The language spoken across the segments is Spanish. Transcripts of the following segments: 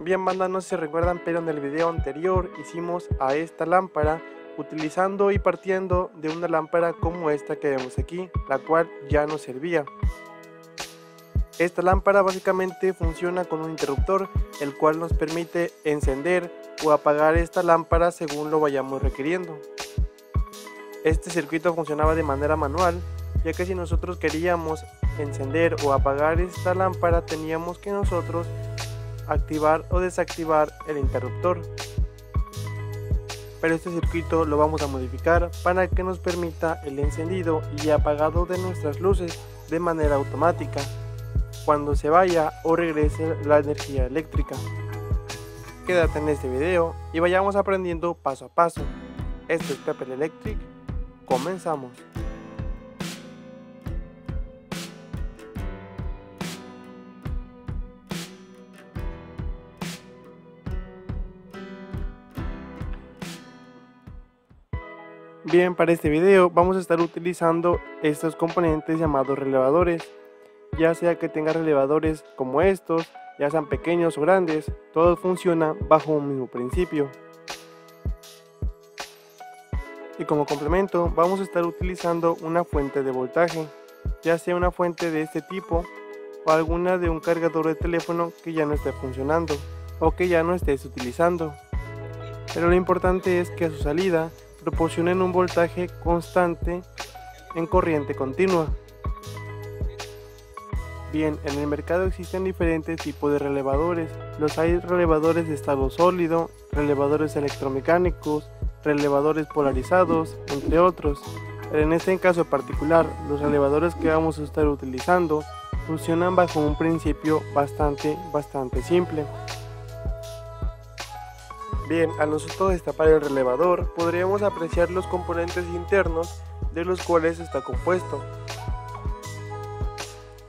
Bien, banda, no sé si recuerdan, pero en el video anterior hicimos a esta lámpara utilizando y partiendo de una lámpara como esta que vemos aquí, la cual ya nos servía. Esta lámpara básicamente funciona con un interruptor, el cual nos permite encender o apagar esta lámpara según lo vayamos requiriendo. Este circuito funcionaba de manera manual, ya que si nosotros queríamos encender o apagar esta lámpara teníamos que nosotros activar o desactivar el interruptor. Pero este circuito lo vamos a modificar para que nos permita el encendido y apagado de nuestras luces de manera automática cuando se vaya o regrese la energía eléctrica. Quédate en este video y vayamos aprendiendo paso a paso. Esto es Pepper Electric, comenzamos. Bien, para este video vamos a estar utilizando estos componentes llamados relevadores, ya sea que tenga relevadores como estos, ya sean pequeños o grandes, todo funciona bajo un mismo principio. Y como complemento vamos a estar utilizando una fuente de voltaje, ya sea una fuente de este tipo o alguna de un cargador de teléfono que ya no esté funcionando o que ya no estés utilizando. Pero lo importante es que a su salida proporcionen un voltaje constante en corriente continua. Bien, en el mercado existen diferentes tipos de relevadores. Los hay relevadores de estado sólido, relevadores electromecánicos, relevadores polarizados, entre otros. Pero en este caso particular, los relevadores que vamos a estar utilizando funcionan bajo un principio bastante simple. Bien, al nosotros destapar el relevador podríamos apreciar los componentes internos de los cuales está compuesto.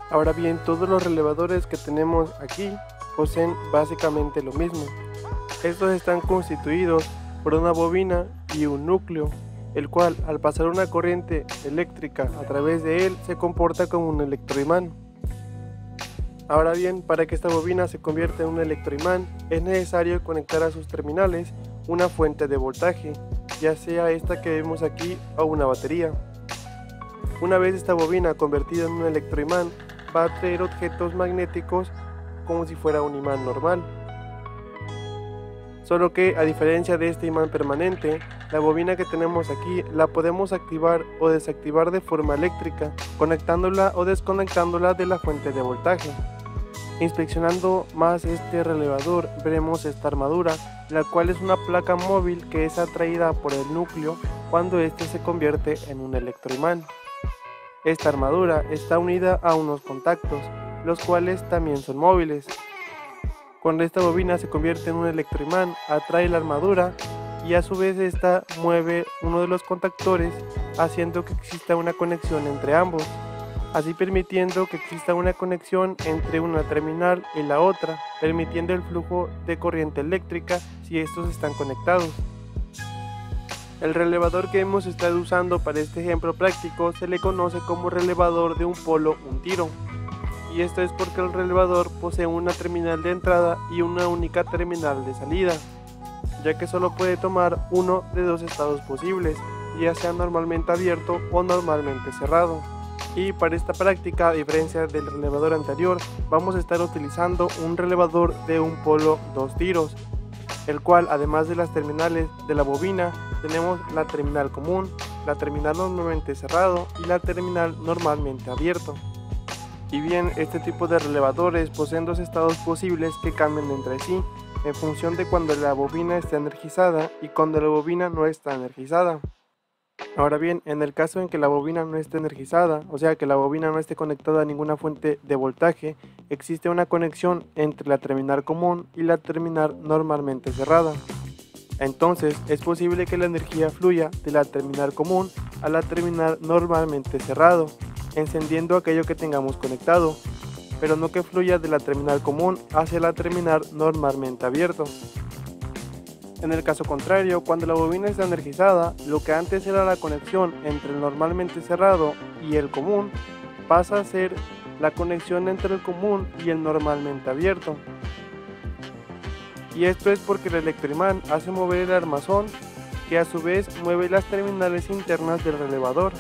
Ahora bien, todos los relevadores que tenemos aquí poseen básicamente lo mismo. Estos están constituidos por una bobina y un núcleo, el cual al pasar una corriente eléctrica a través de él se comporta como un electroimán. Ahora bien, para que esta bobina se convierta en un electroimán es necesario conectar a sus terminales una fuente de voltaje, ya sea esta que vemos aquí o una batería. Una vez esta bobina convertida en un electroimán va a atraer objetos magnéticos como si fuera un imán normal. Solo que a diferencia de este imán permanente, la bobina que tenemos aquí la podemos activar o desactivar de forma eléctrica, conectándola o desconectándola de la fuente de voltaje. Inspeccionando más este relevador veremos esta armadura, la cual es una placa móvil que es atraída por el núcleo cuando éste se convierte en un electroimán. Esta armadura está unida a unos contactos, los cuales también son móviles. Cuando esta bobina se convierte en un electroimán, atrae la armadura y a su vez esta mueve uno de los contactores, haciendo que exista una conexión entre ambos, así permitiendo que exista una conexión entre una terminal y la otra, permitiendo el flujo de corriente eléctrica si estos están conectados. El relevador que hemos estado usando para este ejemplo práctico se le conoce como relevador de un polo un tiro, y esto es porque el relevador posee una terminal de entrada y una única terminal de salida, ya que solo puede tomar uno de dos estados posibles, ya sea normalmente abierto o normalmente cerrado. Y para esta práctica, a diferencia del relevador anterior, vamos a estar utilizando un relevador de un polo dos tiros, el cual además de las terminales de la bobina tenemos la terminal común, la terminal normalmente cerrado y la terminal normalmente abierto. Y bien, este tipo de relevadores poseen dos estados posibles que cambian entre sí en función de cuando la bobina está energizada y cuando la bobina no está energizada. Ahora bien, en el caso en que la bobina no esté energizada, o sea que la bobina no esté conectada a ninguna fuente de voltaje, existe una conexión entre la terminal común y la terminal normalmente cerrada. Entonces es posible que la energía fluya de la terminal común a la terminal normalmente cerrado, encendiendo aquello que tengamos conectado, pero no que fluya de la terminal común hacia la terminal normalmente abierto. En el caso contrario, cuando la bobina está energizada, lo que antes era la conexión entre el normalmente cerrado y el común pasa a ser la conexión entre el común y el normalmente abierto. y esto es porque el electroimán hace mover el armazón, que a su vez mueve las terminales internas del relevador.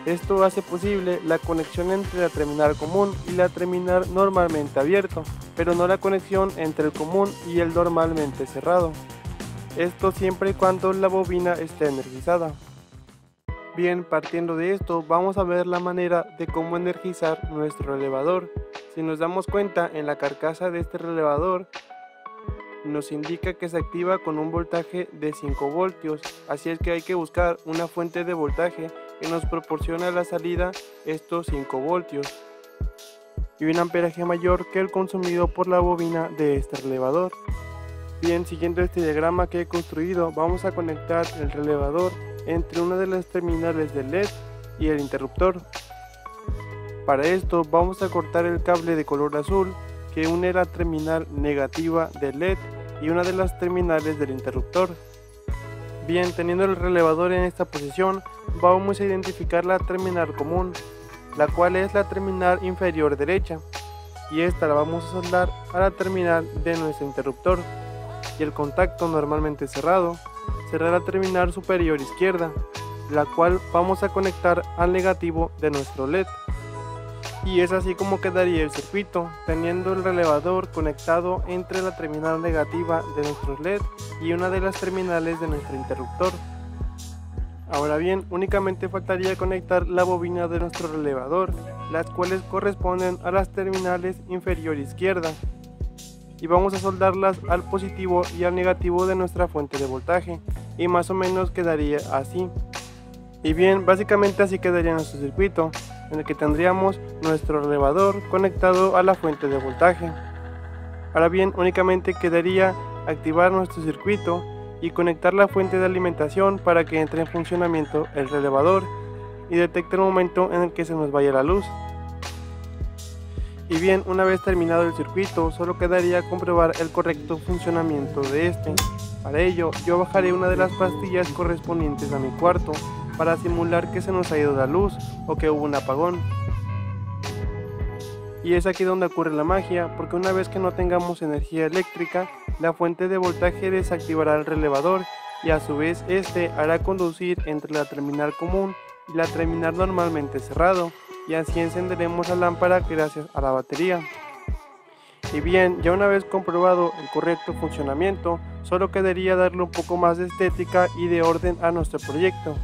Esto hace posible la conexión entre la terminal común y la terminal normalmente abierto, pero no la conexión entre el común y el normalmente cerrado. Esto siempre y cuando la bobina esté energizada. Bien, partiendo de esto, vamos a ver la manera de cómo energizar nuestro relevador. Si nos damos cuenta, en la carcasa de este relevador nos indica que se activa con un voltaje de 5 voltios, así es que hay que buscar una fuente de voltaje que nos proporciona a la salida estos 5 voltios y un amperaje mayor que el consumido por la bobina de este relevador. Bien, siguiendo este diagrama que he construido, vamos a conectar el relevador entre una de las terminales del LED y el interruptor. Para esto vamos a cortar el cable de color azul que une la terminal negativa del LED y una de las terminales del interruptor. Bien, teniendo el relevador en esta posición, vamos a identificar la terminal común, la cual es la terminal inferior derecha, y esta la vamos a soldar a la terminal de nuestro interruptor, y el contacto normalmente cerrado será la terminal superior izquierda, la cual vamos a conectar al negativo de nuestro LED. Y es así como quedaría el circuito, teniendo el relevador conectado entre la terminal negativa de nuestro LED y una de las terminales de nuestro interruptor. Ahora bien, únicamente faltaría conectar la bobina de nuestro relevador, las cuales corresponden a las terminales inferior izquierda, y vamos a soldarlas al positivo y al negativo de nuestra fuente de voltaje, y más o menos quedaría así. Y bien, básicamente así quedaría nuestro circuito, en el que tendríamos nuestro relevador conectado a la fuente de voltaje. Ahora bien, únicamente quedaría activar nuestro circuito y conectar la fuente de alimentación para que entre en funcionamiento el relevador y detecte el momento en el que se nos vaya la luz. Y bien, una vez terminado el circuito, solo quedaría comprobar el correcto funcionamiento de este. Para ello, yo bajaré una de las pastillas correspondientes a mi cuarto para simular que se nos ha ido la luz o que hubo un apagón. Y es aquí donde ocurre la magia, porque una vez que no tengamos energía eléctrica, la fuente de voltaje desactivará el relevador y a su vez este hará conducir entre la terminal común y la terminal normalmente cerrado, y así encenderemos la lámpara gracias a la batería. Y bien, ya una vez comprobado el correcto funcionamiento, solo quedaría darle un poco más de estética y de orden a nuestro proyecto.